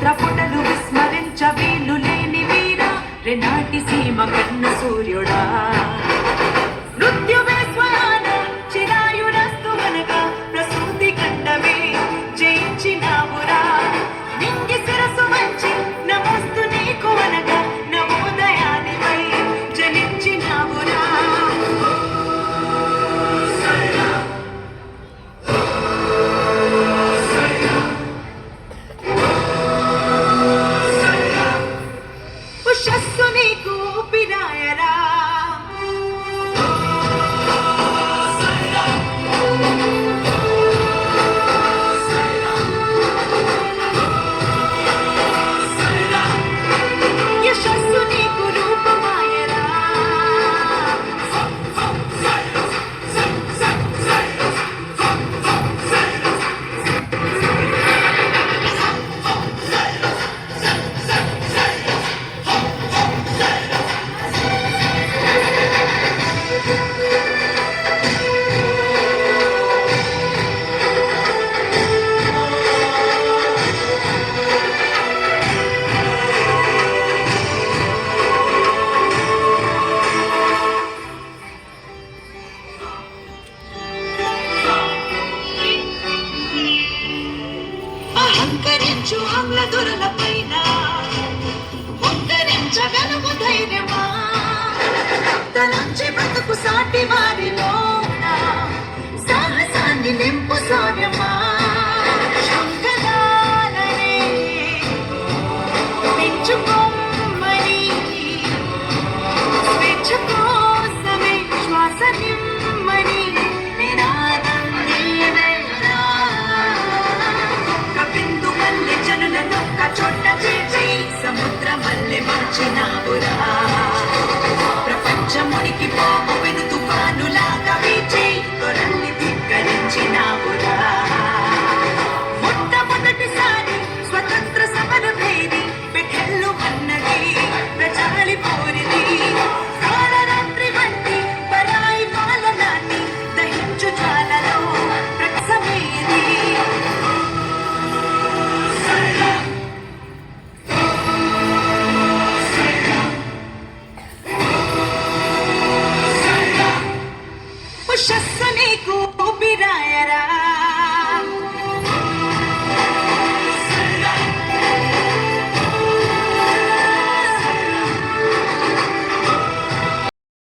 చిత్రపుటలు విస్మరించ వీలు లేని వీరా రెనాటి సీమ కన్న సూర్యుడా మృత్యువే స్వయాన చిరాయురస్తువనగా ప్రసూతి కండమే జయించినావురా నింగి శిరసు వంచి నమస్తు నీకు అనగా నవోదయానిపై జనించినావురా ఉషస్సు నీకు పిరాయరా యశస్సు నీకు రూపమాయరా అహంకరించు ఆంగ్ల దొరల పైన ఉద్ధరించగలవు ధైర్యమా తలంచి బ్రతుకు సాటి